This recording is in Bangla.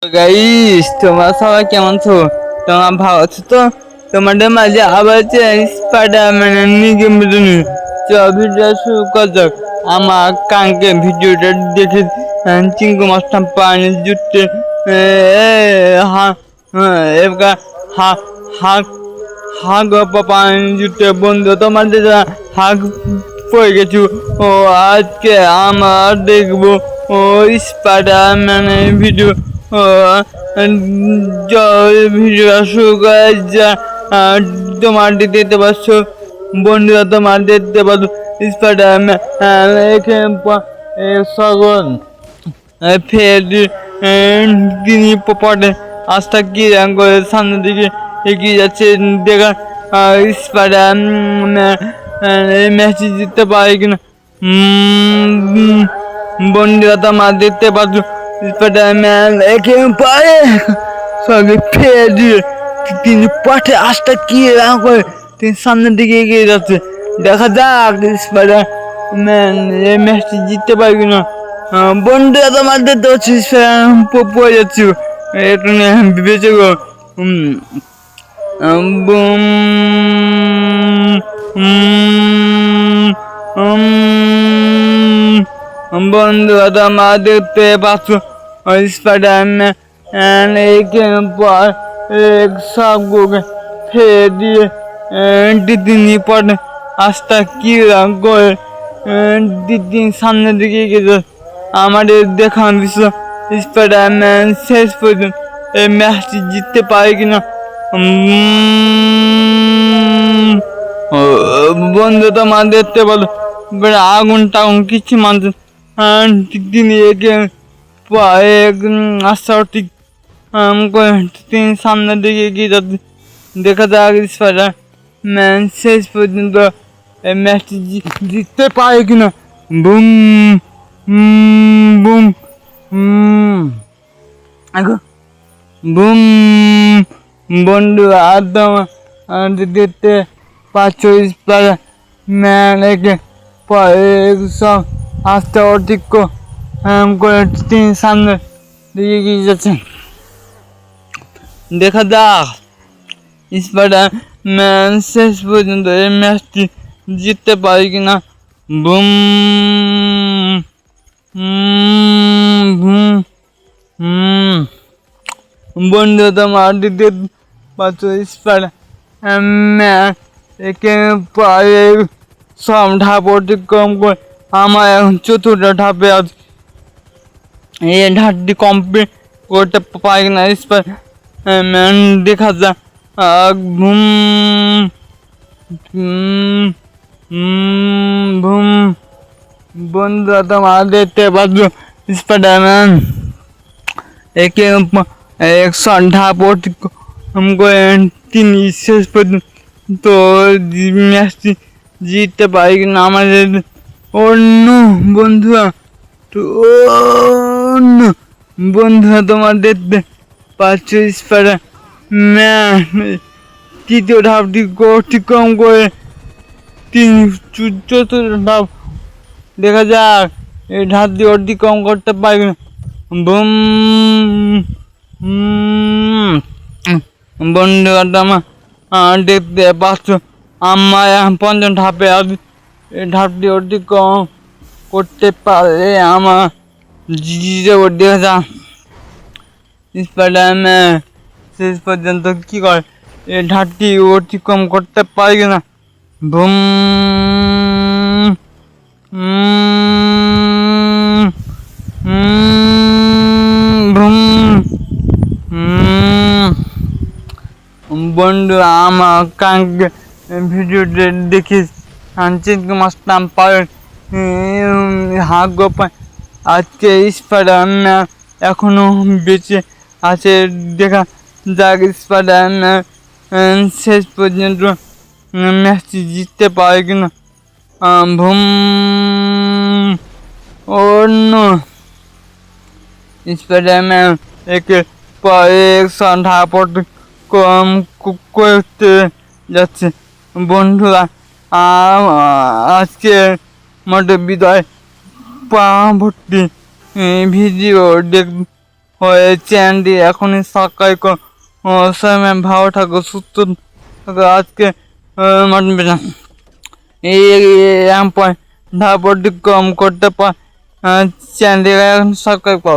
গাইস তোমরা সবাই কেমন আছো? তোমরা ভালো আছো তো? তোমাদের মাঝে আবার স্পাইডারম্যানের নিগম বিরুনি ভিডিও শুরু করা যাক। আমার কাঙ্কে ভিডিওটা দেখে চিঙ্কু মাস্টার পানি জুটে এবার হাক হাক হাক পানি জুটে বন্ধু তোমাদের হাক পড়ে গেছি। ও আজকে আমরা দেখবো ও স্পাইডারম্যানের ভিডিও ভিডিও শুরু করে যা তোমার দেখতে পাচ্ছ বন্ধুরা, তোমার দেখতে পাচ্ছ স্পাইডারম্যান সকল ফের তিনি পটে আস্থা কি করে সামনের দিকে এগিয়ে যাচ্ছে দেখা স্পাইডারম্যান ম্যাচে জিততে পারে কিনা। বন্ধুরা তোমার দেখতে পাচ্ছ স্পাইডারম্যান একে পারে সঙ্গে ফের দিয়ে তিনি পথে আস্থা কি করে তিনি সামনের দিকে এগিয়ে যাচ্ছে। দেখা যাক স্পাইডারম্যান এই ম্যাচটি জিততে পারে কিনা। বন্ধুরা তোমার দেখতে পাচ্ছি পড়ে যাচ্ছি একটু বেঁচে গো বুম বন্ধুরা তোমরা দেখতে পাচ্ছ স্পাইডারম্যান সবগুলোকে ফেলে দিয়ে তিনি পরে আস্থা কি করে তিনি সামনের দিকে এগিয়ে যায়। আমাদের দেখানো বিষয় স্পাইডারম্যান শেষ পর্যন্ত এই ম্যাচটি জিততে পারে কিনা। বন্ধু তোমার দেখতে বলো আগুন টাগুন কিছু মানছে তিনি একে আস্থা ঠিক তিনি সামনের দিকে এগিয়ে যাচ্ছে। দেখা যাক স্পাইডারম্যান শেষ পর্যন্ত এই ম্যাচটি জিততে পারে কিনা। বুম বুম বুম বন্ধু একদম দেখতে পাচ্ছ স্পাইডারম্যান একে সব আস্তে অধিক করে তিনি সামনে দিকে এগিয়ে যাচ্ছেন। দেখা যাক স্পাইডারম্যান শেষ পর্যন্ত এই ম্যাচটি জিততে পারে কিনা। বুম বন্ধু তোমার দিতে পাচ্ছ স্পাইডারম্যান একে পায়ে সব ধাপ অতিক্রম করে আমার এখন চতুর্থ ধাপে আছে। এই ধাপটি কমপ্লিট করতে পারি না স্পাইডারম্যান। দেখা যাক বুম বুম বন্ধু তোমার দেখতে পাচ্ছ স্পাইডারম্যান একে একশো ধাপ অতিক্রম করে তিনি শেষ পর্যন্ত ম্যাচটি জিততে পারি কিনা। আমাদের অন্য বন্ধুরা বন্ধুরা তোমার দেখতে পাচ্ছ স্পাইডারম্যান তৃতীয় ধাপটি অতিক্রম করে তিনি চতুর্থ ধাপ। দেখা যাক এই ধাপটি অতিক্রম করতে পারবে না। বুম বন্ধুরা তোমার দেখতে পাচ্ছ আমার এখন পঞ্চম ধাপে আছে। এই ধাপটি অতিক্রম করতে পারে আমার দেখা যাক স্পাইডারম্যান শেষ পর্যন্ত কি করে এই ধাপটি অতিক্রম করতে পারে কিনা। বুম বন্ধু আমার কাঙ্কে ভিডিওতে দেখি চিনকে মাস্টার পারে হাঁক গোপায় আজকে স্পাইডারম্যান এখনো বেঁচে আছে। দেখা যাক স্পাইডারম্যান শেষ পর্যন্ত ম্যাচটি জিততে পারে কিনা। ভুম অন্য স্পাইডারম্যান একে পরে ধাপ কম করতে যাচ্ছে। বন্ধুরা আজকে মতো বিদায় পরবর্তী ভিডিও ওই চ্যানেলটি এখনই সাবস্ক্রাইব করো। ও সবাই ভালো থাকো, সুস্থ থাকো। আজকে মাটন পেছাম এই তারপর কম করতে পার, চ্যানেলটি এখন সাবস্ক্রাইব করো।